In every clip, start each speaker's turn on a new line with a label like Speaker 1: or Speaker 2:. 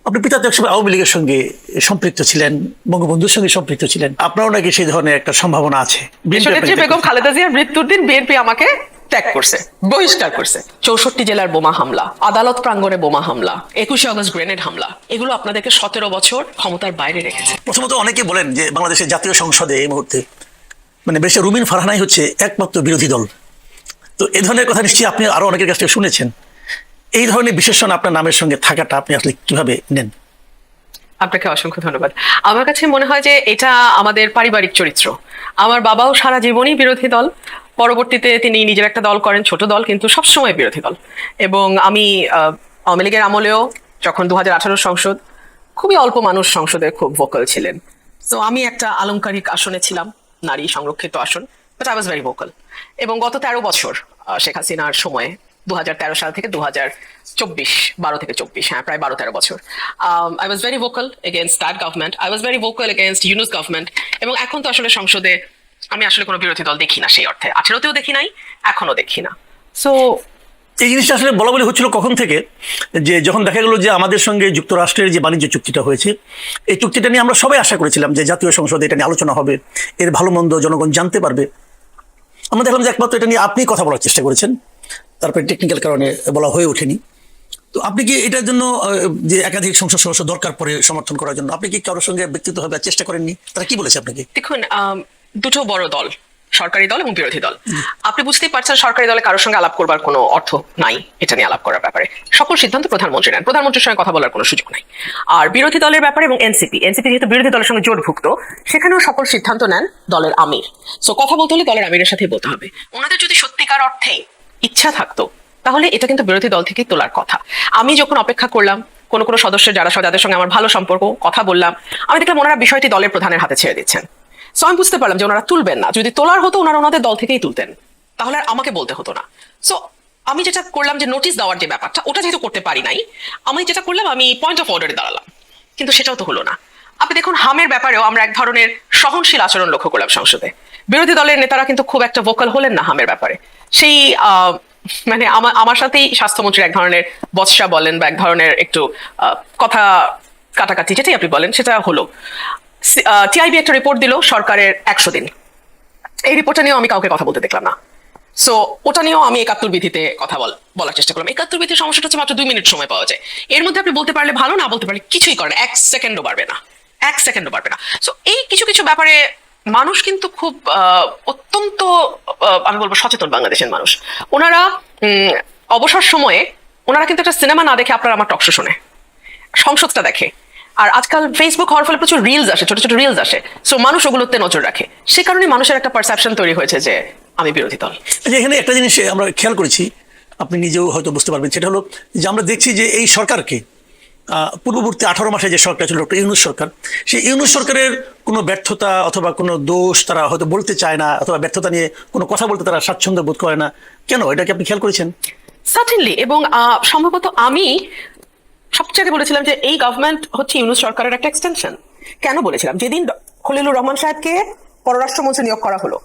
Speaker 1: আপনি পিতা তো একসময় আওয়ামী লীগের সঙ্গে সম্পৃক্ত ছিলেন, বঙ্গবন্ধুর সঙ্গে সম্পৃক্ত ছিলেন, আপনারও নাকি সেই ধরনের একটা সম্ভাবনা আছে?
Speaker 2: দেশনেত্রী বেগম খালেদা জিয়ার মৃত্যুর দিন বিএনপি আমাকে ত্যাগ করছে, বহিষ্কার করছে। 64 জেলার বোমা হামলা, আদালত প্রাঙ্গণে বোমা হামলা, 21 আগস্ট গ্রেনেড হামলা, এগুলো আপনাদেরকে 17 বছর ক্ষমতার বাইরে রেখেছে।
Speaker 1: প্রথমত অনেকে বলেন যে বাংলাদেশের জাতীয় সংসদে এই মুহূর্তে মানে বেশি রুমিন ফারহানাই হচ্ছে একমাত্র বিরোধী দল। তো এই ধরনের কথা নিশ্চয়ই আপনি আরো অনেকের কাছ থেকে শুনেছেন। এই ধরনের বিশেষণ আপনার নামের সঙ্গে থাকাটা আপনি আসলে কিভাবে নেন?
Speaker 2: আপনাকে অসংখ্য ধন্যবাদ। আমার কাছে মনে হয় যে এটা আমাদের পারিবারিক চরিত্র। আমার বাবাও সারা জীবনই বিরোধী দল, পরবর্তীতে তিনি নিজের একটা দল করেন, ছোট দল, কিন্তু সবসময় বিরোধী দল। এবং আমি আওয়ামী লীগের আমলেও যখন 2018 সংসদ, খুবই অল্প মানুষ সংসদে খুব ভোকাল ছিলেন। তো আমি একটা আলংকারিক আসনে ছিলাম, নারী সংরক্ষিত আসন, but I was very vocal. এবং গত 13 বছর শেখ হাসিনার সময়ে 2013 সাল থেকে 2024, 12 থেকে 24, হ্যাঁ প্রায় 12-13 বছর, I was very vocal against that government, I was very vocal against Yunus government. এবং এখন তো আসলে সংসদে আমি আসলে কোনো বিরোধী দল দেখি না সেই অর্থে, 18তেও দেখি নাই, এখনো দেখি না। সো
Speaker 1: এই জিনিসটা আসলে বলা বলি হচ্ছিল কখন থেকে, যে যখন দেখা গেল যে আমাদের সঙ্গে যুক্তরাষ্ট্রের যে বাণিজ্য চুক্তিটা হয়েছে, এই চুক্তিটা নিয়ে আমরা সবাই আশা করেছিলাম যে জাতীয় সংসদে এটা নিয়ে আলোচনা হবে, এর ভালো মন্দ জনগণ জানতে পারবে। আমরা দেখলাম যে একমাত্র এটা নিয়ে আপনি কথা বলার চেষ্টা করেছেন, তারপরে টেকনিক্যাল কারণে বলা হয়ে ওঠেনি। তো আপনি কি এটার জন্য যে একাধিক সংসদ সদস্য দরকার পড়ে সমর্থন করার জন্য আপনি কি কারোর সঙ্গে ব্যক্তিগতভাবে চেষ্টা করেননি? তারা কি বলেছে আপনাকে?
Speaker 2: দেখুন, দুটো বড় দল, সরকারি দল এবং বিরোধী দল। আপনি বুঝতেই পারছেন সরকারি দলে কারোর সঙ্গে আলাপ করবার কোনো অর্থ নাই এটা নিয়ে আলাপ করার ব্যাপারে। সকল সিদ্ধান্ত প্রধানমন্ত্রী নেন, প্রধানমন্ত্রীর সঙ্গে কথা বলার কোনো সুযোগ নাই। আর বিরোধী দলের ব্যাপারে এবং এনসিপি যেহেতু বিরোধী দলের সঙ্গে জোটভুক্ত, সেখানেও সকল সিদ্ধান্ত নেন দলের আমির। সো কথা বলতে হলে দলের আমিরের সাথেই বলতে হবে। ওনাদের যদি সত্যিকার অর্থে ইচ্ছা থাকতো তাহলে এটা কিন্তু বিরোধী দল থেকেই তোলার কথা। আমি যখন অপেক্ষা করলাম, কোনো কোনো সদস্যের যাদের সঙ্গে আমার ভালো সম্পর্ক, কথা বললাম, আমি দেখলাম ওনারা বিষয়টি দলের প্রধানের হাতে ছেড়ে দিচ্ছেন। সো আমি বুঝতে পারলাম যে ওনারা তুলবেন না। যদি তোলার হতো ওনারা ওনাদের দল থেকেই তুলতেন, তাহলে আর আমাকে বলতে হতো না। সো আমি যেটা করলাম যে নোটিশ দেওয়ার যে ব্যাপারটা, ওটা যেহেতু করতে পারি নাই, আমি যেটা করলাম আমি পয়েন্ট অফ অর্ডারে দাঁড়ালাম, কিন্তু সেটাও তো হলো না। আপনি দেখুন, হামের ব্যাপারেও আমরা এক ধরনের সহনশীল আচরণ লক্ষ্য করলাম সংসদে। বিরোধী দলের নেতারা কিন্তু খুব একটা ভোকাল হলেন না হামের ব্যাপারে। সেই মানে আমার সাথেই স্বাস্থ্যমন্ত্রী এক ধরনের বচসা বলেন বা এক ধরনের একটু কথা কাটাকাটি, যেটাই আপনি বলেন, সেটা হলো। টিআইবি একটা রিপোর্ট দিল সরকারের 100 দিন, এই রিপোর্টটা নিয়েও আমি কাউকে কথা বলতে দেখলাম না। সো ওটা নিয়েও আমি 71 বিধিতে কথা বলার চেষ্টা করলাম। 71 বিধির সমস্যাটা হচ্ছে মাত্র 2 মিনিট সময় পাওয়া যায়। এর মধ্যে আপনি বলতে পারলে ভালো, না বলতে পারলে কিছুই করেন, 1 সেকেন্ডও বাড়বে না, 1 সেকেন্ডও বাড়বে না। সো এই কিছু কিছু ব্যাপারে মানুষ কিন্তু খুব অত্যন্ত আমি বলবো সচেতন বাংলাদেশের মানুষ। ওনারা অবসর সময়ে ওনারা কিন্তু একটা সিনেমা না দেখে আপনারা আমার টকশো শোনে, সংসদটা দেখে। আর আজকাল ফেসবুক হওয়ার ফলে প্রচুর রিলস আসে, ছোট ছোট রিলস আসে। সো মানুষ ওগুলোতে নজর রাখে, সে কারণে মানুষের একটা পারসেপশন তৈরি হয়েছে যে আমি বিরোধী দল।
Speaker 1: এখানে একটা জিনিস আমরা খেয়াল করেছি, আপনি নিজেও হয়তো বুঝতে পারবেন, সেটা হলো যে আমরা দেখছি যে এই সরকারকে পূর্ববর্তী 18 মাসে যে সরকার ছিল ডক্টর ইউনূস সরকার, সেই ইউনূস সরকারের কোনো ব্যর্থতা অথবা কোনো দোষ তারা হয়তো বলতে চায় না, অথবা ব্যর্থতা নিয়ে কোনো কথা বলতে তারা স্বাচ্ছন্দ্য বোধ করে না। কেন, এটা কি আপনি খেয়াল করেছেন?
Speaker 2: সার্টেনলি। এবং সম্ভবত আমি সবচেয়ে আগে বলেছিলাম যে এই গভর্নমেন্ট হচ্ছে ইউনূস সরকারের একটা এক্সটেনশন। কেন বলেছিলাম? যেদিন খলিলুর রহমান সাহেবকে পররাষ্ট্রমন্ত্রী নিয়োগ করা হলো,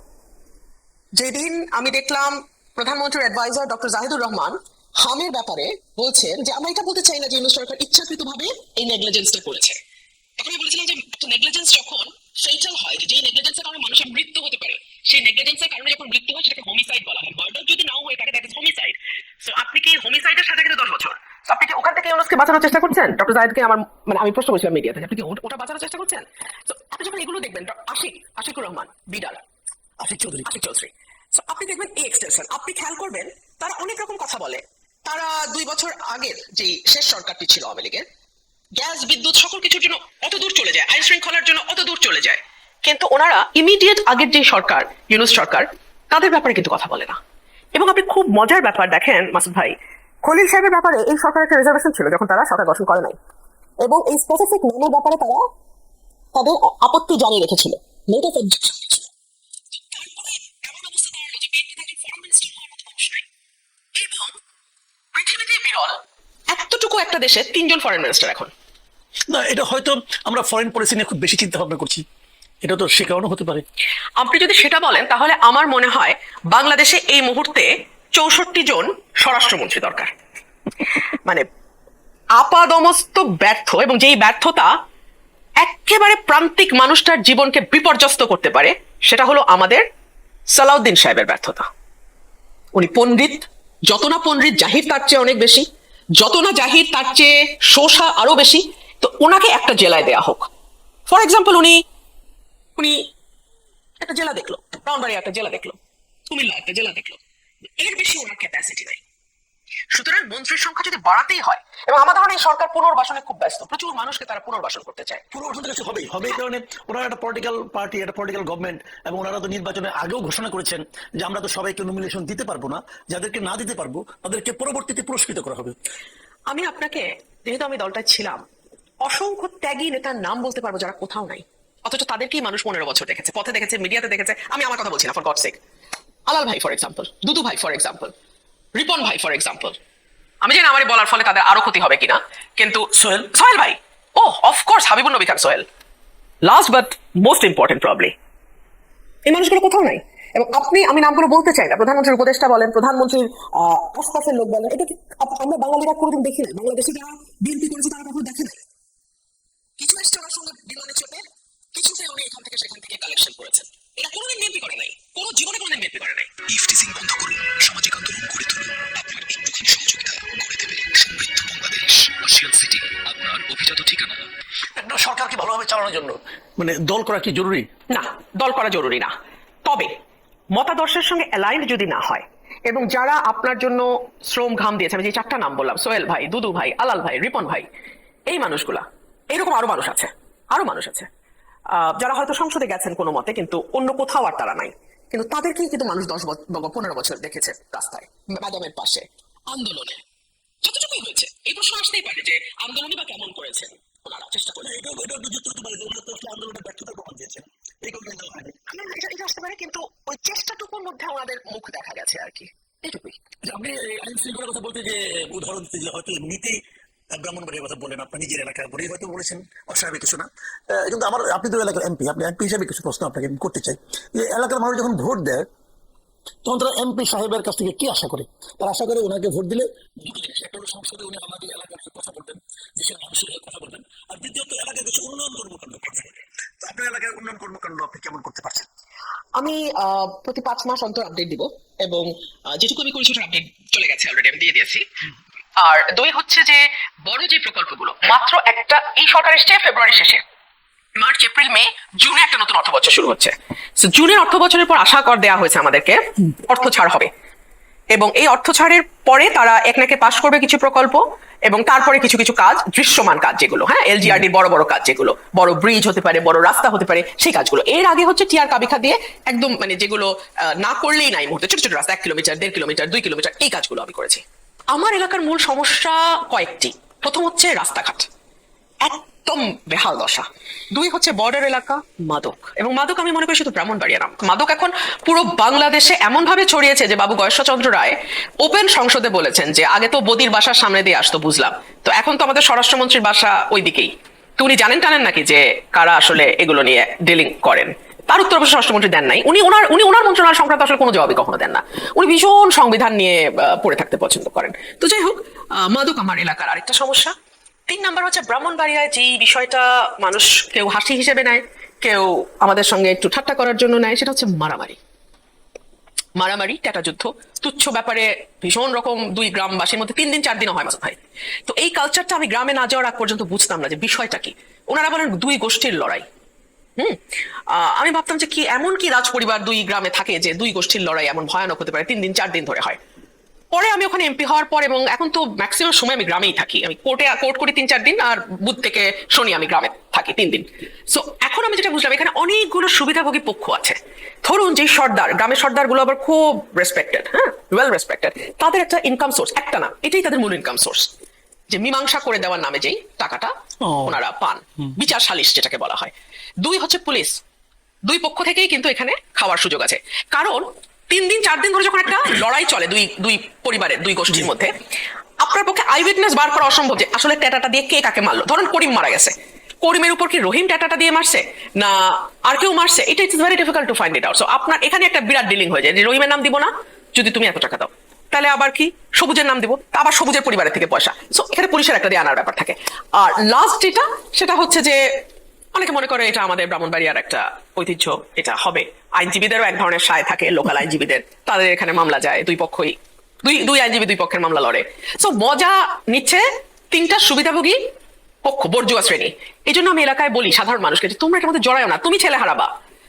Speaker 2: যেদিন আমি দেখলাম প্রধানমন্ত্রীর অ্যাডভাইজার ডক্টর জাহিদুর রহমান হামের ব্যাপারে বলছেন যে আমরা এটা বলতে চাই না যে ইউনূস সরকার ইচ্ছাকৃতভাবে এই নেগলিজেন্সটা করেছে। তখন আমি বলেছিলাম যে নেগলিজেন্স যখন সেইটাও হয়, যে নেগলিজেন্সের কারণে মানুষের মৃত্যু হতে পারে, সেই নেগলিজেন্সের কারণে যখন মৃত্যু হয় সেটাকে হোমিসাইড বলা হয়। মার্ডার যদি নাও হয়ে থাকে দ্যাট ইজ হোমিসাইড। সো আপনি কি হোমিসাইডের সাথে কিন্তু 10 বছর, তো আপনি কি ওখান থেকে ইউনূসকে বাঁচানোর চেষ্টা করছেন? ডক্টর জাহিদকে আমার মানে আমি প্রশ্ন করেছিলাম মিডিয়াতে, আপনি কি ওটা বাঁচানোর চেষ্টা করছেন? তো আপনি যখন এগুলো দেখবেন, আশিকুর রহমান বিডার, আশিক চৌধুরী, সো আপনি দেখবেন এই এক্সটেনশন, আপনি খেয়াল করবেন তারা অনেক রকম কথা বলে। তারা 2 বছর আগের যে শেষ সরকারটি ছিল আওয়ামী লীগের, গ্যাস বিদ্যুৎ সকল কিছুর জন্য অত দূর চলে যায়, আইন শৃঙ্খলার জন্য অত দূর চলে যায়, কিন্তু ওনারা ইমিডিয়েট আগের যে সরকার ইউনূস সরকার, তাদের ব্যাপারে কিন্তু কথা বলে না। এবং আপনি খুব মজার ব্যাপার দেখেন মাসুদ ভাই, খলিল সাহেবের ব্যাপারে এই সরকারের একটা রিজার্ভেশন ছিল যখন তারা সরকার গঠন করে নাই, এবং এই স্পেসিফিক নামের ব্যাপারে তারা তাদের আপত্তি জানিয়ে রেখেছিল, নোটিস অবজেকশন ছিল। তারপরে এমন অবস্থা দাঁড়ালো যে বিএনপি থেকে ফরেন মিনিস্টার হওয়ার মতো মানুষ নাই। এবং পৃথিবীতে বিরল এতটুকু একটা দেশে 3 জন ফরেন মিনিস্টার এখন।
Speaker 1: না, এটা হয়তো আমরা ফরেন পলিসি নিয়ে খুব বেশি চিন্তা ভাবনা করছি, এটা তো সে কারণে হতে পারে।
Speaker 2: আপনি যদি সেটা বলেন তাহলে আমার মনে হয় বাংলাদেশে এই মুহূর্তে 64 জন স্বরাষ্ট্রমন্ত্রী দরকার। মানে আপাদমস্ত ব্যর্থ, এবং যেই ব্যর্থতা একেবারে প্রান্তিক মানুষটার জীবনকে বিপর্যস্ত করতে পারে, সেটা হলো আমাদের সালাউদ্দিন সাহেবের ব্যর্থতা। উনি পণ্ডিত, যত না পণ্ডিত জাহির তার চেয়ে অনেক বেশি, যত না জাহির তার চেয়ে শোষা আরো বেশি। তো ওনাকে একটা জেলায় দেয়া হোক। ফর এক্সাম্পল, উনি উনি একটা জেলা দেখলো, ব্রাহ্মণবাড়িয়া একটা জেলা দেখলো, কুমিল্লা একটা জেলা দেখলো, এর বেশি ওনার ক্যাপাসিটি নাই। সুতরাং মন্ত্রীর সংখ্যা যদি বাড়াতেই হয়, এবং আমার ধারণা এই সরকার পুনর্বাসনে খুব ব্যস্ত, প্রচুর মানুষকে তারা পুনর্বাসন করতে চায়।
Speaker 1: পুনর্বাসন তো হবেই হবে, এই কারণে ওনারা একটা পলিটিক্যাল পার্টি, একটা পলিটিক্যাল গভর্নমেন্ট, এবং ওনারা তো নির্বাচনের আগেও ঘোষণা করেছেন যে আমরা তো সবাইকে নমিনেশন দিতে পারবো না, যাদেরকে না দিতে পারবো তাদেরকে পরবর্তীতে পুরস্কৃত করা হবে।
Speaker 2: আমি আপনাকে, যেহেতু আমি দলটায় ছিলাম, অসংখ্য ত্যাগী নেতার নাম বলতে পারবো যারা কোথাও নাই, অথচ তাদেরকেই মানুষ 15 বছর দেখেছে, পথে দেখেছে, মিডিয়াতে দেখেছে। আমি আমার কথা বলছি না, ফর গড সেক। আলাল ভাই ফর এক্সাম্পল, দুদু ভাই ফর এক্সাম্পল, রিপন ভাই ফর এক্সাম্পল। আমি জানি আমারই বলার ফলে তাদের আরো ক্ষতি হবে কিনা, কিন্তু সোহেল ভাই, ও of course Habibur Nabi Khan Sohel, last but most important probably. এই মানুষগুলো কোথাও নাই। এবং আমি নামগুলো বলতে চাই না, প্রধানমন্ত্রীর উপদেষ্টা বলেন, প্রধানমন্ত্রীর আশপাশের লোক বলেন, এটা আমরা বাঙালিরা কোনোদিন দেখি নাই। বাংলাদেশে যারা বিএনপি করেছে তারা কখনো দেখে নাই। কিছু এসছে ওনার সঙ্গে বিমানে চেপে, কিছুতে উনি এখান থেকে সেখান থেকে কালেকশন করেছেন। এটা কোনোদিন বিএনপি করে নাই, কোনো জীবনে কোনোদিন বিএনপি করে নাই।
Speaker 3: ইফটিজিং বন্ধ করুন, সামাজিক আন্দোলন গড়ে তুলুন। আপনার একটুখানি সহযোগিতা গড়ে দেবে সমৃদ্ধ বাংলাদেশ। আশিয়ান সিটি, আপনার অভিজাত ঠিকানা।
Speaker 1: একটা সরকারকে ভালোভাবে চালানোর জন্য মানে দল করা কি জরুরি?
Speaker 2: না, দল করা জরুরি না, তবে মতাদর্শের সঙ্গে অ্যালাইন্ড যদি না হয়, এবং যারা আপনার জন্য শ্রম ঘাম দিয়েছে, আমি যে 4টা নাম বললাম, সোহেল ভাই, দুদু ভাই, আলাল ভাই, রিপন ভাই, এই মানুষগুলা, এরকম আরো মানুষ আছে, যারা হয়তো সংসদে গেছেন কোনো মতে, কিন্তু অন্য কোথাও আর তারা নাই, কিন্তু তাদেরকেই কিন্তু মানুষ 15 বছর দেখেছে রাস্তায়, ম্যাডামের পাশে, আন্দোলনে, যতটুকুই হয়েছে। এই প্রশ্ন আসতেই পারে যে আন্দোলনে বা কেমন করেছেন ওনারা, চেষ্টা করে।
Speaker 1: আন্দোলনের ব্যর্থতার প্রমাণ দিয়েছেন,
Speaker 2: এটা আসতে পারে, কিন্তু ওই চেষ্টাটুকুর মধ্যে আমাদের মুখ দেখা গেছে আর কি, এইটুকুই।
Speaker 1: আপনি আইন শৃঙ্খলার কথা বলতে যে উদাহরণ দিতে যে হয়তো এমনিতেই ব্রাহ্মণবাড়ির কথা বলেন, আপনার নিজের এলাকার বলেই হয়তো বলেছেন, অস্বাভাবিক কিছু না। কিন্তু আপনি তো এলাকার এমপি, আপনি এমপি হিসাবে কিছু প্রশ্ন আপনাকে করতে চাই যে এলাকার মানুষ যখন ভোট দেয় তখন তারা এমপি সাহেবের কাছ থেকে কি আশা করে? তারা আশা করে ওনাকে ভোট দিলে দুটো জিনিস, একটা হলো সংসদে উনি আমাদের এলাকার কথা বলবেন, দেশের মানুষের কথা বলবেন, আর দ্বিতীয়ত এলাকায় কিছু উন্নয়ন কর্মকাণ্ড করতে হবে। তো আপনার এলাকায় উন্নয়ন কর্মকাণ্ড আপনি কেমন করতে পারছেন?
Speaker 2: আমি প্রতি 5 মাস অন্তর আপডেট দিব, এবং যেটুকু আমি করেছি আপডেট চলে গেছে অলরেডি, আমি দিয়ে দিয়েছি। আর 2 হচ্ছে যে বড় যে প্রকল্পগুলো, মাত্র একটা এই সরকার এসছে ফেব্রুয়ারি শেষে, মার্চ, এপ্রিল, মে, জুনে একটা নতুন অর্থ বছর শুরু হচ্ছে। জুনের অর্থ বছরের পর আশা কর দেওয়া হয়েছে আমাদেরকে অর্থ ছাড় হবে, এবং এই অর্থ ছাড়ের পরে তারা একনাকে পাশ করবে কিছু প্রকল্প, এবং তারপরে কিছু কিছু কাজ, দৃশ্যমান কাজ যেগুলো, হ্যাঁ, এলজিআরডি বড় বড় কাজ যেগুলো, বড় ব্রিজ হতে পারে, বড় রাস্তা হতে পারে, সেই কাজগুলো। এর আগে হচ্ছে টিআর কাবিখা দিয়ে একদম মানে যেগুলো না করলেই নাই মুহূর্তে, ছোট ছোট রাস্তা, 1 কিলোমিটার, 1.5 কিলোমিটার, 2 কিলোমিটার, এই কাজগুলো আমি করেছি। আমার এলাকার মূল সমস্যা কয়েকটি। প্রথম হচ্ছে রাস্তাঘাট, একদম বেহাল দশা। 2 হচ্ছে বর্ডার এলাকা, মাদক। এবং মাদক আমি মনে করি শুধু ব্রাহ্মণবাড়িয়া না, মাদক এখন পুরো বাংলাদেশে এমন ভাবে ছড়িয়েছে যে বাবু গয়েশ্বরচন্দ্র রায় ওপেন সংসদে বলেছেন যে আগে তো বদির বাসার সামনে দিয়ে আসতো, বুঝলাম, তো এখন তো আমাদের স্বরাষ্ট্রমন্ত্রীর বাসা ওই দিকেই। তো উনি টানেন নাকি যে কারা আসলে এগুলো নিয়ে ডিলিং করেন? তার উত্তর অবশ্য স্বরাষ্ট্রমন্ত্রী দেন নাই। উনি ওনার মন্ত্রণালয় সংক্রান্ত আসলে কোনো জবাবই কখনো দেন না। উনি ভীষণ সংবিধান নিয়ে পড়ে থাকতে পছন্দ করেন। তো যাই হোক, মাদক আমার এলাকার আরেকটা সমস্যা। 3 নাম্বার হচ্ছে ব্রাহ্মণবাড়িয়ায় যেই বিষয়টা মানুষ কেউ হাসি হিসেবে নেয়, কেউ আমাদের সঙ্গে একটু ঠাট্টা করার জন্য নেয়, সেটা হচ্ছে মারামারি, ট্যাটা যুদ্ধ, তুচ্ছ ব্যাপারে ভীষণ রকম 2 গ্রামবাসীর মধ্যে 3 দিন 4 দিনও হয় মাসুদ ভাই। তো এই কালচারটা আমি গ্রামে না যাওয়ার আগ পর্যন্ত বুঝতাম না যে বিষয়টা কি। ওনারা বলেন 2 গোষ্ঠীর লড়াই। আমি ভাবতাম যে কি এমন কি রাজ পরিবার 2 গ্রামে থাকে যে 2 গোষ্ঠীর লড়াই এমন ভয়ানক হতে পারে, 3 দিন 4 দিন ধরে হয়। পরে আমি ওখানে এমপি হওয়ার পর, এবং এখন তো ম্যাক্সিমাম সময় আমি গ্রামেই থাকি, আমি কোর্ট করি 3-4 দিন, আর বুধ থেকে শনি আমি গ্রামে থাকি 3 দিন। সো এখন আমি যেটা বুঝলাম, এখানে অনেকগুলো সুবিধাভোগী পক্ষ আছে। ধরুন যে সর্দার, গ্রামের সর্দার গুলো আবার খুব রেসপেক্টেড, হ্যাঁ, ওয়েল রেসপেক্টেড, তাদের একটা ইনকাম সোর্স, একটা না, এটাই তাদের মূল ইনকাম সোর্স, যে মীমাংসা করে দেওয়ার নামে যেই টাকাটা ওনারা পান, বিচার সালিশ যেটাকে বলা হয়। 2 হচ্ছে পুলিশ। 2 পক্ষ থেকেই কিন্তু এখানে খাওয়ার সুযোগ আছে, কারণ 3 দিন 4 দিন ধরে যখন একটা লড়াই চলে দুই পরিবারের 2 গোষ্ঠীর মধ্যে, আপনার পক্ষে আই উইটনেস বার করা অসম্ভব যে আসলে ট্যাটাটা দিয়ে কে কাকে মারলো। ধরুন করিম মারা গেছে, করিমের উপর কি রহিম ট্যাটাটা দিয়ে মারছে না আর কেউ মারছে, এটা it's very difficult to find it out. So আপনার এখানে একটা বিরাট ডিলিং হয়ে যায় যে রহিমের নাম দিব না যদি তুমি এত টাকা দাও, তাহলে আবার কি সবুজের নাম দিব, আবার সবুজের পরিবারের থেকে পয়সা। সো এখানে পুলিশের একটা দিয়ে আনার ব্যাপার থাকে। আর লাস্ট যেটা সেটা হচ্ছে যে অনেকে মনে করে এটা আমাদের ব্রাহ্মণবাড়িয়ার একটা ঐতিহ্য, এটা হবে। আইনজীবীদেরও এক ধরনের সায় থাকে, লোকাল আইনজীবীদের, তাদের এখানে মামলা যায়, দুই পক্ষই দুই আইনজীবী দুই পক্ষের মামলা লড়ে। সো মজা নিচ্ছে তিনটা সুবিধাভোগী পক্ষ, বর্জুয়া শ্রেণী। এই জন্য আমি এলাকায় বলি সাধারণ মানুষকে যে তোমরা এটার মধ্যে জড়াও না। তুমি ছেলে হারাবা,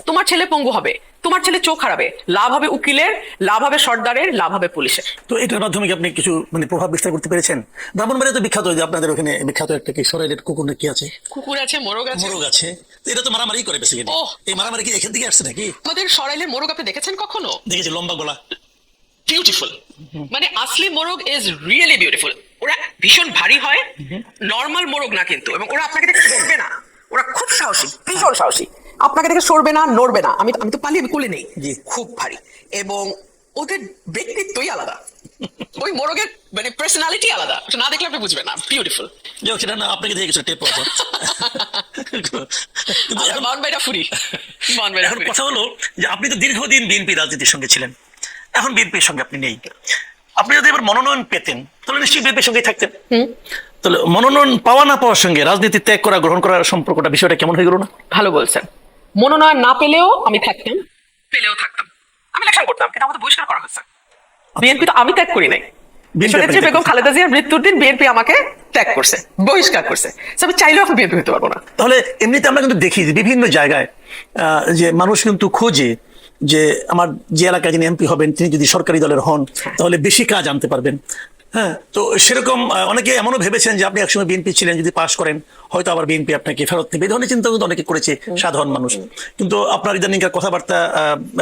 Speaker 2: তোমার ছেলে পঙ্গু হবে, তোমার ছেলে চোখ হারাবে, লাভ হবে উকিলের, লাভ হবে সর্দারের, লাভ হবে পুলিশের।
Speaker 1: তো এটার মাধ্যমে কি আপনি কিছু মানে প্রভাব বিস্তার করতে পেরেছেন? ব্রাহ্মণবাড়িয়া তো বিখ্যাত, যে আপনাদের ওখানে বিখ্যাত একটা কি সরাইলের কুকুর কি আছে,
Speaker 2: কুকুর আছে, মোরগ আছে।
Speaker 1: মোরগ আছে, তো এটা তো মারামারি করে বেসিক্যালি।
Speaker 2: ওহ।
Speaker 1: এই মারামারি কি এখান থেকে আসছে নাকি?
Speaker 2: আমাদের সরাইলের মোরগ আপনি দেখেছেন কখনো?
Speaker 1: দেখেছি, লম্বা গলা।
Speaker 2: বিউটিফুল, মানে আসলি মোরগ ইজ রিয়েলি বিউটিফুল। ওরা ভীষণ ভারী হয়, নর্মাল মোরগ না কিন্তু, এবং ওরা আপনাকে দেখে সরবে না। ওরা খুব সাহসী, ভীষণ সাহসী, আপনাকে দেখে সরবে না, নড়বে না। আমি তো পালি, আমি কোলে নেই,
Speaker 1: জি।
Speaker 2: খুব ভারী, এবং ওদের ব্যক্তিত্বই আলাদা। ওই মোরগের মানে পার্সোনালিটি আলাদা, ওটা না দেখলে আপনি বুঝবেন না। বিউটিফুল।
Speaker 1: যে সেটা না আপনাকে দেখে কিছু টেপ পাবো। কিন্তু এখন
Speaker 2: বাউন্ডবাইটা ফুরি, বাউন্ডবাইটা
Speaker 1: এখন
Speaker 2: ফুরি।
Speaker 1: কথা হলো যে আপনি তো দীর্ঘদিন বিএনপি রাজনীতির সঙ্গে ছিলেন, এখন বিএনপির সঙ্গে আপনি নেই। আপনি যদি এবার মনোনয়ন পেতেন তাহলে নিশ্চয়ই বিএনপির সঙ্গেই থাকতেন। তাহলে মনোনয়ন পাওয়া না পাওয়ার সঙ্গে রাজনীতি ত্যাগ করা গ্রহণ করার সম্পর্কটা, বিষয়টা কেমন হয়ে গেল না?
Speaker 2: ভালো বলছেন। মনোনয়ন না পেলেও আমি থাকতাম, পেলেও থাকতাম। আমি ইলেকশন করতাম, কিন্তু আমাদের বহিষ্কার করা হয়েছে। বিএনপি তো আমি ত্যাগ করি নাই। দেশনেত্রী বেগম খালেদা জিয়ার মৃত্যুর দিন বিএনপি আমাকে ত্যাগ করছে, বহিষ্কার করছে। আমি চাইলেও এখন বিএনপি হতে পারবো না।
Speaker 1: তাহলে এমনিতে আমরা কিন্তু দেখি যে বিভিন্ন জায়গায় যে মানুষ কিন্তু খোঁজে যে আমার যে এলাকায় যিনি এমপি হবেন তিনি যদি সরকারি দলের হন তাহলে বেশি কাজ আনতে পারবেন। হ্যাঁ, তো সেরকম অনেকে এমনও ভেবেছেন যে আপনি একসময় বিএনপি ছিলেন, যদি পাশ করেন হয়তো আবার বিএনপি আপনাকে ফেরত নেবে। এই ধরনের চিন্তা কিন্তু অনেকে করেছে সাধারণ মানুষ। কিন্তু আপনার ইদানিংকার কথাবার্তা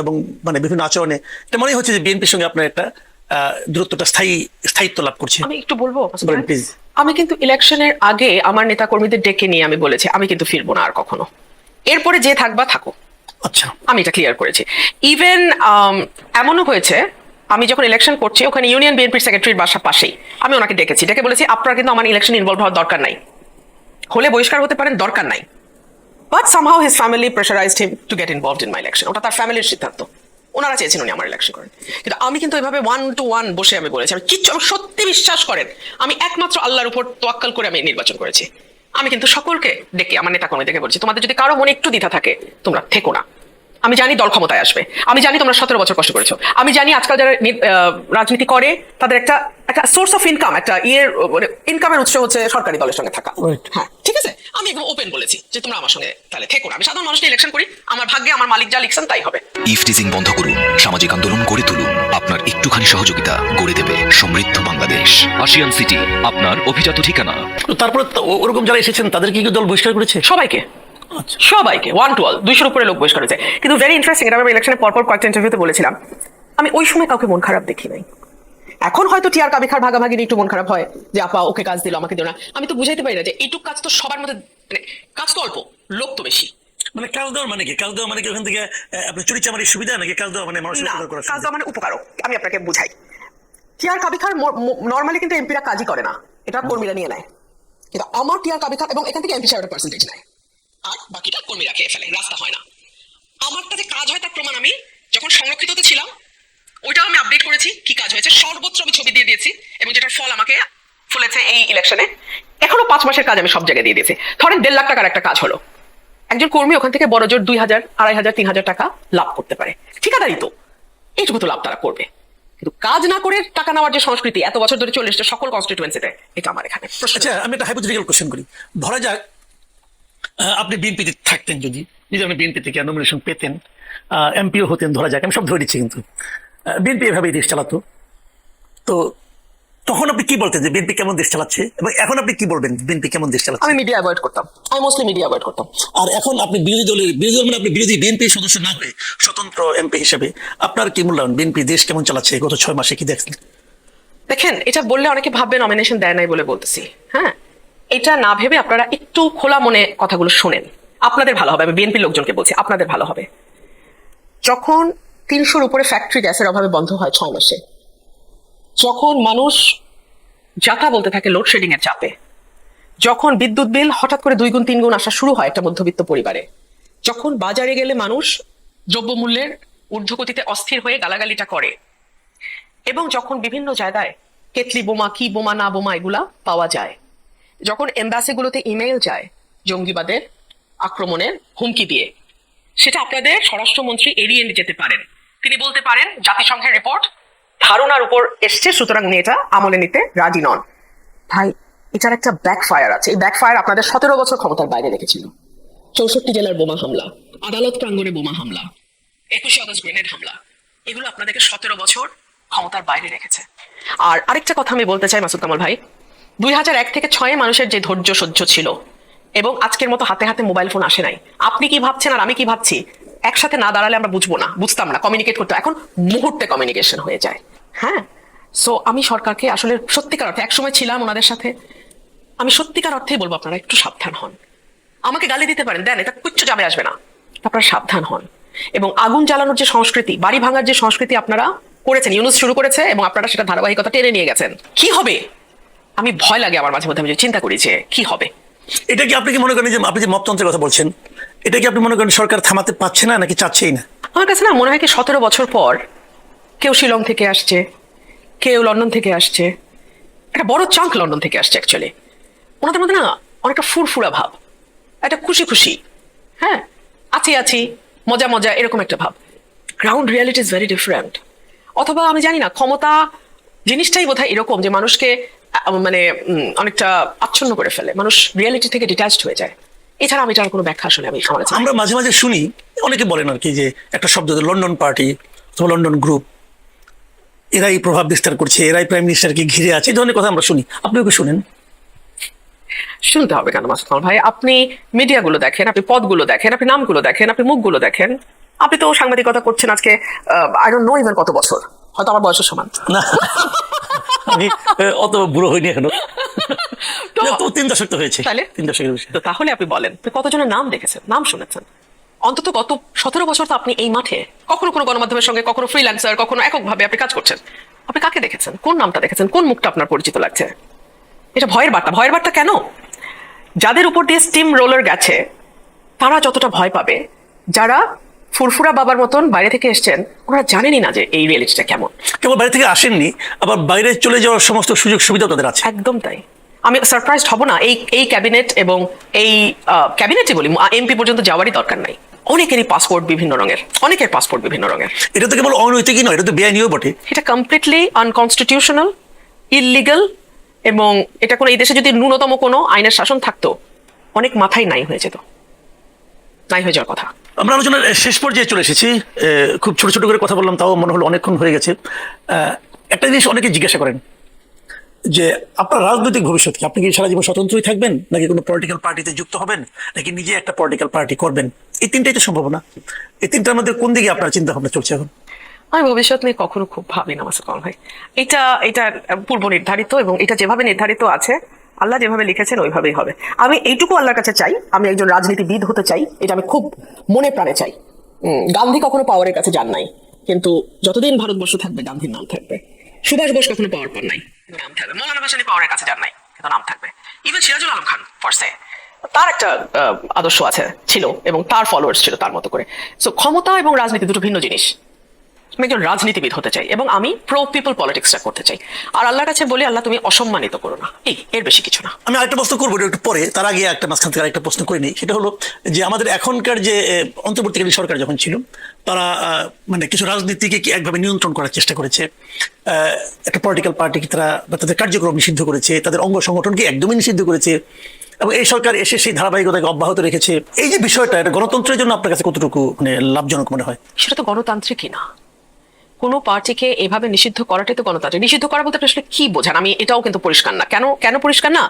Speaker 1: এবং মানে বিভিন্ন আচরণে এটা মনে হচ্ছে যে বিএনপির সঙ্গে আপনার একটা দূরত্বটা স্থায়িত্ব লাভ করছে।
Speaker 2: আমি একটু বলবো
Speaker 1: বলেন প্লিজ।
Speaker 2: আমি কিন্তু ইলেকশনের আগে আমার নেতা কর্মীদের ডেকে নিয়ে আমি বলেছি আমি কিন্তু ফিরবো না আর কখনো। এরপরে যে থাকবা থাকো,
Speaker 1: আচ্ছা,
Speaker 2: আমি এটা ক্লিয়ার করেছি। ইভেন এমনও হয়েছে আমি যখন ইলেকশন করছি ওখানে ইউনিয়ন বিএনপির সেক্রেটারির বাসার পাশেই আমি ওনাকে ডেকেছি, ডেকে বলেছি আপনারা কিন্তু আমার ইলেকশন ইনভলভ হওয়ার দরকার নাই, হলে বহিষ্কার হতে পারেন, দরকার নাই। But somehow his family pressurised him to get involved in my election. ওটা তার ফ্যামিলির সিদ্ধান্ত, ওনারা চেয়েছেন উনি আমার ইলেকশন করেন। কিন্তু আমি কিন্তু এভাবে 1-to-1 বসে আমি বলেছি আমি কিচ্ছু, আমি সত্যি বিশ্বাস করেন আমি একমাত্র আল্লাহর উপর তোয়াক্কাল করে আমি নির্বাচন করেছি। আমি কিন্তু সকলকে ডেকে আমার নেতা কর্মীদেরকে বলছি তোমাদের যদি কারো মনে একটু দ্বিধা থাকে তোমরা থেকো না। আমি জানি দল ক্ষমতায় আসবে, আমি জানি তোমরা 17 বছর কষ্ট করেছো, আমি জানি আজকাল যারা রাজনীতি করে তাদের একটা সোর্স অফ ইনকাম, একটা ইনকামের উৎস হচ্ছে সরকারি দলের সঙ্গে থাকা। হ্যাঁ ঠিক আছে, আমি একদম ওপেন বলেছি যে তোমরা আমার সঙ্গে তাহলে থেকো না। আমি সাধারণ মানুষকে ইলেকশন করি, আমার ভাগ্যে আমার মালিক যা লিখছেন তাই হবে।
Speaker 3: ইফটিজিং বন্ধ করুন, সামাজিক আন্দোলন গড়ে তুলুন। আপনার একটুখানি সহযোগিতা গড়ে দেবে সমৃদ্ধ বাংলাদেশ। আশিয়ান সিটি, আপনার অভিজাত ঠিকানা।
Speaker 1: তো তারপরে ওরকম যারা এসেছেন তাদের কি দল বহিষ্কার করেছে?
Speaker 2: সবাইকে, সবাইকে 1-to-all 200-র উপরে লোক বহিষ্কার হয়েছে। কিন্তু ভেরি ইন্টারেস্টিং, এটা আমি ইলেকশনের পরপর কয়েকটা ইন্টারভিউতে বলেছিলাম, আমি ওই সময় কাউকে মন খারাপ দেখি নাই। এখন হয়তো টিআর কাবিখার ভাগাভাগি নিয়ে একটু মন খারাপ হয় যে আপা ওকে কাজ দিল আমাকে দিল না। আমি তো বুঝাইতে পারি না যে এইটুক কাজ তো সবার মধ্যে, মানে কাজ তো অল্প, লোক তো বেশি।
Speaker 1: মানে কাজ দেওয়ার মানে কি? কাজ দেওয়া মানে কি ওখান থেকে আপনি চুরি চামারির সুবিধা, নাকি কাজ দেওয়া মানে মানুষের
Speaker 2: না,
Speaker 1: উপকার করার
Speaker 2: কাজ
Speaker 1: সুবিধা?
Speaker 2: দেওয়া মানে উপকারও। আমি আপনাকে বুঝাই, টিআর কাবিখার নর্মালি কিন্তু এমপিরা কাজই করে না, এটা কর্মীরা নিয়ে নেয়। কিন্তু আমার টিআর কাবিখার এবং এখান থেকে এমপি সাহেবের পার্সেন্টেজ নেয়, আর বাকিটা কর্মীরা খেয়ে ফেলে, রাস্তা হয় না। আমারটাতে কাজ হয় তার প্রমাণ আমি যখন সংরক্ষিততে ছিলাম ওইটাও আমি আপডেট করেছি, কি কাজ হয়েছে সর্বোচ্চ আমি ছবি দিয়ে দিয়েছি, এবং যেটার ফল আমাকে ফলেছে এই ইলেকশনে। এখনো 5 মাসের কাজ আমি সব জায়গায় দিয়ে দিয়েছি। ধরেন 1.5 লাখ টাকার একটা কাজ হলো, একজন কর্মী ওখান থেকে বড় জোর 2,000, 2,500, 3,000 টাকা লাভ করতে পারে। ঠিকাদারি তো এইটুকু তো লাভ তারা করবে, কিন্তু কাজ না করে টাকা নেওয়ার যে সংস্কৃতি এত বছর ধরে চলে এসেছে সকল কনস্টিটুয়েন্সিতে, এটা আমার এখানে।
Speaker 1: আচ্ছা, আমি একটা হাইপোথেটিক্যাল কোশ্চেন করি। ধরা যাক আপনি বিএনপিতে থাকতেন, যদি আপনি বিএনপি থেকে নমিনেশন পেতেন, এমপিও হতেন, ধরা যাক, আমি সব ধরে দিচ্ছি, কিন্তু বিএনপি এভাবেই দেশ চালাতো, তো তখন আপনি কি বলতেন যে বিএনপি কেমন দেশ চালাচ্ছে, এবং এখন আপনি কি বলবেন বিএনপি কেমন দেশ চালাচ্ছে?
Speaker 2: আমি মিডিয়া অ্যাভয়েড করতাম, আমি মোস্টলি মিডিয়া অ্যাভয়েড করতাম।
Speaker 1: আর এখন আপনি বিরোধী দল মানে আপনি বিরোধী বিএনপির সদস্য না হয়ে স্বতন্ত্র এমপি হিসেবে আপনার কি মূল্যায়ন, বিএনপি দেশ কেমন চালাচ্ছে গত 6 মাসে কি দেখছেন?
Speaker 2: দেখেন, এটা বললে অনেকে ভাববে নমিনেশন দেয় নাই বলে বলতেছি। হ্যাঁ, এটা না ভেবে আপনারা একটু খোলা মনে কথাগুলো শোনেন, আপনাদের ভালো হবে। আমি বিএনপি লোকজনকে বলছি আপনাদের ভালো হবে। যখন 300-র উপরে ফ্যাক্টরি গ্যাসের অভাবে বন্ধ হয় 6 মাসে, যখন মানুষ যাতা বলতে থাকে লোডশেডিং এর চাপে, যখন বিদ্যুৎ বিল হঠাৎ করে 2 গুণ 3 গুণ আসা শুরু হয় একটা মধ্যবিত্ত পরিবারে, যখন বাজারে গেলে মানুষ দ্রব্যমূল্যের ঊর্ধ্বগতিতে অস্থির হয়ে গালাগালিটা করে, এবং যখন বিভিন্ন জায়গায় কেতলি বোমা কি বোমা না বোমা এগুলা পাওয়া যায়, যখন এম্বাসিগুলোতে ইমেইল যায় জঙ্গিবাদের আক্রমণের হুমকি দিয়ে, সেটা আপনাদের স্বরাষ্ট্রমন্ত্রী এড়িয়ে যেতে পারেন। তিনি বলতে পারেন জাতিসংঘের রিপোর্ট ধারণার উপর এসছে, সুতরাং উনি এটা আমলে নিতে রাজি নন। ভাই, এটার একটা ব্যাকফায়ার আছে। এই ব্যাকফায়ার আপনাদের 17 বছর ক্ষমতার বাইরে রেখেছিল। 64 জেলার বোমা হামলা, আদালত প্রাঙ্গণে বোমা হামলা, 21 আগস্ট গ্রেনেড হামলা, এগুলো আপনাদেরকে 17 বছর ক্ষমতার বাইরে রেখেছে। আর আরেকটা কথা আমি বলতে চাই মাসুদ কামাল ভাই, 2001 থেকে 6 মানুষের যে ধৈর্য সহ্য ছিল, এবং আজকের মতো হাতে হাতে মোবাইল ফোন আসে নাই। আপনি কি ভাবছেন আর আমি কি ভাবছি একসাথে না দাঁড়ালে আমরা বুঝতাম না, কমিউনিকেট করতে। এখন মুহূর্তে কমিউনিকেশন হয়ে যায়। হ্যাঁ, সো আমি সরকারকে আসলে সত্যিকার অর্থে, একসময় ছিলাম ওনাদের সাথে, আমি সত্যিকার অর্থেই বলবো আপনারা একটু সাবধান হন। আমাকে গালি দিতে পারেন, দেন, এটা কিচ্ছু যাবে আসবে না, আপনারা সাবধান হন। এবং আগুন জ্বালানোর যে সংস্কৃতি, বাড়ি ভাঙার যে সংস্কৃতি আপনারা করেছেন, ইউনুস শুরু করেছে এবং আপনারা সেটা ধারাবাহিকতা টেনে নিয়ে গেছেন। কি হবে আমি ভয় লাগে আমার মাঝে মধ্যে, আমি চিন্তা করি যে কি হবে।
Speaker 1: এটা কি আপনি কি মনে করেন যে আপনি যে মপতন্ত্রের কথা বলছেন, এটা কি আপনি মনে করেন সরকার থামাতে পারছে না নাকি চাচ্ছেই না?
Speaker 2: আমার কাছে না মনে হয় কি 17 বছর পর কেউ শিলং থেকে আসছে, কেউ লন্ডন থেকে আসছে, একটা বড় চাঙ্ক লন্ডন থেকে আসছে। অ্যাকচুয়ালি ওনাদের মধ্যে না অনেকটা ফুরফুরা ভাব, একটা খুশি খুশি, হ্যাঁ আছি মজা মজা এরকম একটা ভাব। Ground reality is very different. অথবা আমি জানি না, ক্ষমতা জিনিসটাই বোধহয় এরকম যে মানুষকে মানে অনেকটা আচ্ছন্ন করে ফেলে, মানুষ রিয়ালিটি থেকে ডিট্যাচড হয়ে যায়। এছাড়া আমি এটার কোনো ব্যাখ্যা আসলে আমি আমার কাছে নাই।
Speaker 1: আমরা মাঝে মাঝে শুনি, অনেকে বলেন আর কি, যে একটা শব্দ লন্ডন পার্টি অথবা লন্ডন গ্রুপ, এরাই প্রভাব বিস্তার করছে, এরাই প্রাইম মিনিস্টারকে ঘিরে আছে, এই ধরনের কথা আমরা শুনি। আপনিও কি শুনেন?
Speaker 2: শুনতে হবে কেন মাসুদ কামাল ভাই? আপনি মিডিয়াগুলো দেখেন, আপনি পদগুলো দেখেন, আপনি নামগুলো দেখেন, আপনি মুখগুলো দেখেন। আপনি তো সাংবাদিকতা করছেন আজকে আই ডোন্ট নো ইভেন কত বছর, হয়তো আমার বয়সের সমান
Speaker 1: না, আমি অত বুড়ো হইনি এখনো।
Speaker 2: তো
Speaker 1: 3 দশক তো হয়েছে।
Speaker 2: তাহলে
Speaker 1: 3 দশকের বেশি।
Speaker 2: তো তাহলে আপনি বলেন, আপনি কতজনের নাম দেখেছেন, নাম শুনেছেন? অন্তত গত 17 বছর তো আপনি এই মাঠে কখনো কোনো গণমাধ্যমের সঙ্গে, কখনো ফ্রিল্যান্সার, কখনো এককভাবে আপনি কাজ করছেন। আপনি কাকে দেখেছেন? কোন নামটা দেখেছেন? কোন মুখটা আপনার পরিচিত লাগছে? এটা ভয়ের বার্তা। ভয়ের বার্তা কেন? যাদের উপর দিয়ে স্টিম রোলার গেছে তারা যতটা ভয় পাবে, যারা ফুরফুরা বাবার মতন বাইরে থেকে এসছেন, ওরা জানেনই না যে এই রিয়েলিটিটা কেমন।
Speaker 1: কেবল বাইরে থেকে আসেননি, আবার বাইরে চলে যাওয়ার সমস্ত সুযোগ সুবিধাও তাদের আছে।
Speaker 2: একদম তাই। আমি সারপ্রাইজড হব না, এই ক্যাবিনেট এবং এই ক্যাবিনেটই বলি, এমপি পর্যন্ত যাওয়ারই দরকার নাই। অনেকেরই পাসপোর্ট বিভিন্ন রঙের, অনেকের পাসপোর্ট বিভিন্ন রঙের।
Speaker 1: এটা তো কেবল অনৈতিকই নয়, এটা তো বেআইনিও বটে।
Speaker 2: এটা কমপ্লিটলি আনকনস্টিটিউশনাল, ইললিগাল, এবং এটা কোনো, এই দেশে যদি ন্যূনতম কোনো আইনের শাসন থাকতো, অনেক মাথায় নাই হয়ে যেত, নাই হয়ে যাওয়ার কথা।
Speaker 1: আমরা আলোচনার শেষ পর্যায়ে চলে এসেছি। খুব ছোট ছোট করে কথা বললাম, তাও মনে হলো অনেকক্ষণ হয়ে গেছে। একটা জিনিস অনেকে জিজ্ঞাসা করেন যে আপনার রাজনৈতিক ভবিষ্যৎ কি? আপনি কি সারা জীবন স্বতন্ত্রই থাকবেন, নাকি কোনো পলিটিক্যাল পার্টিতে যুক্ত হবেন, নাকি নিজে একটা পলিটিক্যাল পার্টি করবেন? এই তিনটাই তো সম্ভব না। এই তিনটার মধ্যে কোন দিকে আপনার চিন্তা ভাবনা চলছে এখন?
Speaker 2: আমি ভবিষ্যৎ নিয়ে কখনো খুব ভাবি না মাসুদ কামাল ভাই। এটা পূর্ব নির্ধারিত, এবং এটা যেভাবে নির্ধারিত আছে, আল্লাহ যেভাবে লিখেছেন ওইভাবেই হবে। আমি এইটুকু আল্লাহর কাছে চাই, আমি একজন রাজনীতিবিদ হতে চাই, এটা আমি খুব মনে প্রাণে চাই। গান্ধী কখনো পাওয়ারের কাছে যান নাই, কিন্তু যতদিন ভারতবর্ষ থাকবে গান্ধীর নাম থাকবে। সুভাষ বোস কখনো পাওয়ার পান নাই, নাম থাকবে। মৌলানা ভাসানী পাওয়ারের কাছে যান নাই, কিন্তু নাম থাকবে। ইভেন সিরাজুল আলম খান ফরসে, তার একটা আদর্শ আছে, ছিল, এবং তার ফলোয়ার্স ছিল তার মতো করে। সো ক্ষমতা এবং রাজনীতি দুটো ভিন্ন জিনিস। আমি একজন রাজনীতিবিদ হতে চাই, এবং আমি প্রো পিপল পলিটিক্সটা করতে চাই। আর আল্লাহর কাছে বলি, আল্লাহ তুমি অসম্মানিত করো না, এর বেশি কিছু না।
Speaker 1: আমি আরেকটা প্রশ্ন করবো একটু পরে, তার আগে একটা মাঝখান থেকে আরেকটা প্রশ্ন করে নিই। সেটা হলো যে আমাদের এখনকার যে অন্তর্বর্তীকালীন সরকার যখন ছিল, তারা মানে কিছু রাজনীতিকে কি একভাবে নিয়ন্ত্রণ করার চেষ্টা করেছে। একটা পলিটিক্যাল পার্টিকে তারা তাদের কার্যক্রম নিষিদ্ধ করেছে, তাদের অঙ্গ সংগঠনকে একদমই নিষিদ্ধ করেছে, এবং এই সরকার এসে সেই ধারাবাহিকতাকে অব্যাহত রেখেছে। এই যে বিষয়টা, এটা গণতন্ত্রের জন্য আপনার কাছে কতটুকু মানে লাভজনক মনে হয়?
Speaker 2: সেটা তো গণতান্ত্রিকই না। কোনো পার্টিকে এভাবে নিষিদ্ধ করাটাই তো গণতান্ত্রিক। নিষিদ্ধ করা বলতে আসলে কি বোঝান, আমি এটাও কিন্তু পরিষ্কার না। কেন পরিষ্কার না?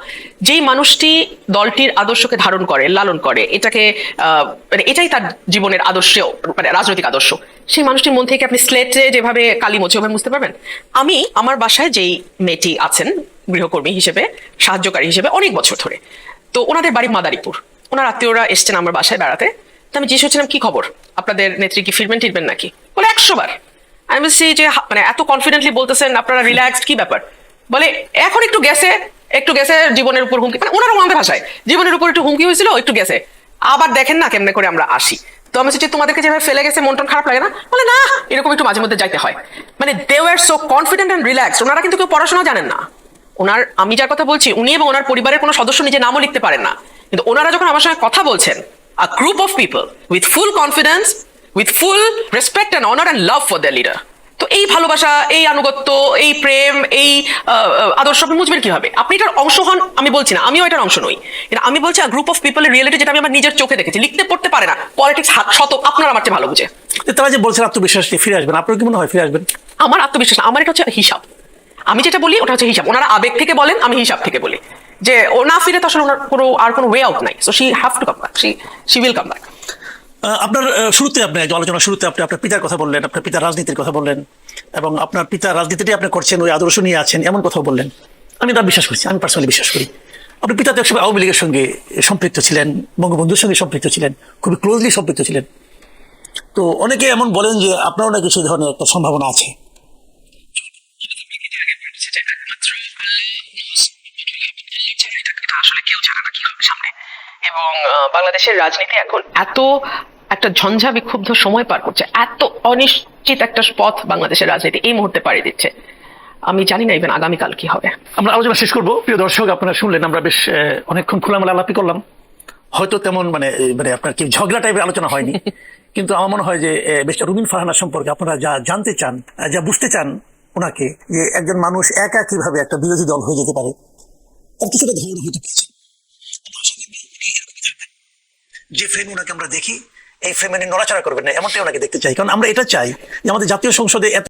Speaker 2: যেই মানুষটি দলটির আদর্শকে ধারণ করে, লালন করে, এটাকে মানে এটাই তার জীবনের আদর্শ, মানে রাজনৈতিক আদর্শ, সেই মানুষটির মন থেকে আপনি স্লেটে যেভাবে কালি মোছে ওভাবে বুঝতে পারবেন। আমি আমার বাসায় যেই মেয়েটি আছেন গৃহকর্মী হিসেবে, সাহায্যকারী হিসেবে অনেক বছর ধরে, তো ওনাদের বাড়ি মাদারীপুর, ওনার আত্মীয়রা এসছেন আমার বাসায় বেড়াতে। তো আমি জিজ্ঞেস করছিলাম, কি খবর, আপনাদের নেত্রী কি ফিরবেন টিরবেন নাকি? বলে 100 বার। আমি বলছি যে মানে এত কনফিডেন্টলি বলতেছেন, আপনারা রিল্যাক্সড, কি ব্যাপার? বলে এখন একটু গেছে জীবনের উপর হুমকি, মানে ওনার আমাদের ভাষায় জীবনের উপর একটু হুমকি হয়েছিল, একটু গেছে, আবার দেখেন না কেমনে করে আমরা আসি। তোমরা সিটি তোমাদেরকে যেভাবে ফেলে গেছে মন টন খারাপ লাগে না? বলে না, এরকম একটু মাঝে মধ্যে যাইতে হয়। মানে they were so confident and relaxed. ওনারা কিন্তু কেউ পড়াশোনা জানেন না। আমি যার কথা বলছি, উনি এবং ওনার পরিবারের কোনো সদস্য নিজে নামও লিখতে পারেন না, কিন্তু ওনারা যখন আমার সঙ্গে কথা বলছেন, a group of people with full confidence, with full respect and honour and love for the leader. তো এই ভালোবাসা, এই আনুগত্য, এই প্রেম, এই আদর্শ আপনি বুঝবেন কিভাবে? আপনি এটার অংশ হন আমি বলছি না, আমিও এটার অংশ নই, কিন্তু আমি বলছি গ্রুপ অফ পিপলের রিয়েলিটি, যেটা আমি আমার নিজের চোখে দেখেছি। লিখতে পড়তে পারে না, পলিটিক্স শত আপনার আমার চেয়ে ভালো বুঝে।
Speaker 1: তারা যে বলছেন আত্মবিশ্বাস নিয়ে ফিরে আসবেন, আপনার কি মনে হয় ফিরে আসবেন?
Speaker 2: আমার আত্মবিশ্বাস না, আমার এটা হচ্ছে হিসাব। আমি যেটা বলি ওটা হচ্ছে হিসাব। ওনারা আবেগ থেকে বলেন, আমি হিসাব থেকে বলি। যে ও না ফিরে তো আসলে ওনার কোনো ওয়ে আউট নাই। So she have to come back, she will come back.
Speaker 1: আপনার শুরুতে আপনি আলোচনা শুরুতে আপনি আপনার পিতার কথা বললেন, আপনার পিতার রাজনীতির কথা বললেন, এবং আপনার পিতার রাজনীতিটাই আপনি করছেন, ওই আদর্শ নিয়ে আছেন এমন কথা বললেন। আমি তা বিশ্বাস করছি, আমি পার্সোনালি বিশ্বাস করি। আপনার পিতা তো একসময় আওয়ামী লীগের সঙ্গে সম্পৃক্ত ছিলেন, বঙ্গবন্ধুর সঙ্গে সম্পৃক্ত ছিলেন, খুবই ক্লোজলি সম্পৃক্ত ছিলেন। তো অনেকে এমন বলেন যে আপনারও নাকি সেই ধরনের একটা সম্ভাবনা আছে।
Speaker 2: আসলে কেউ জানে না কি হবে সামনে। এবং বাংলাদেশের রাজনীতি এখন এত একটা ঝঞ্ঝা বিক্ষুব্ধ সময় পার করছে, এত অনিশ্চিত একটা পথ বাংলাদেশের রাজনীতি এই মুহূর্তে পাড়ি দিচ্ছে। আমি জানি না ইভেন আগামীকাল কি হবে।
Speaker 1: আমরা আলোচনা শেষ করবো। প্রিয় দর্শক, আপনারা শুনলেন, আমরা বেশ অনেকক্ষণ খোলামেলা আলাপই করলাম। হয়তো তেমন মানে মানে আপনার কি ঝগড়া টাইপের আলোচনা হয়নি, কিন্তু আমার মনে হয় যে বেশ রুমিন ফারহানা সম্পর্কে আপনারা যা জানতে চান, যা বুঝতে চান ওনাকে, যে একজন মানুষ একা কিভাবে একটা বিরোধী দল হয়ে যেতে পারে, তার কিছুটা ধারণা হতে পারছে। যে ফ্রেম ওনাকে আমরা দেখি, এই ফ্রেমে নড়াচড়া করবেন না, এমনটাই ওনাকে দেখতে চাই। কারণ আমরা এটা চাই যে আমাদের জাতীয় সংসদে এত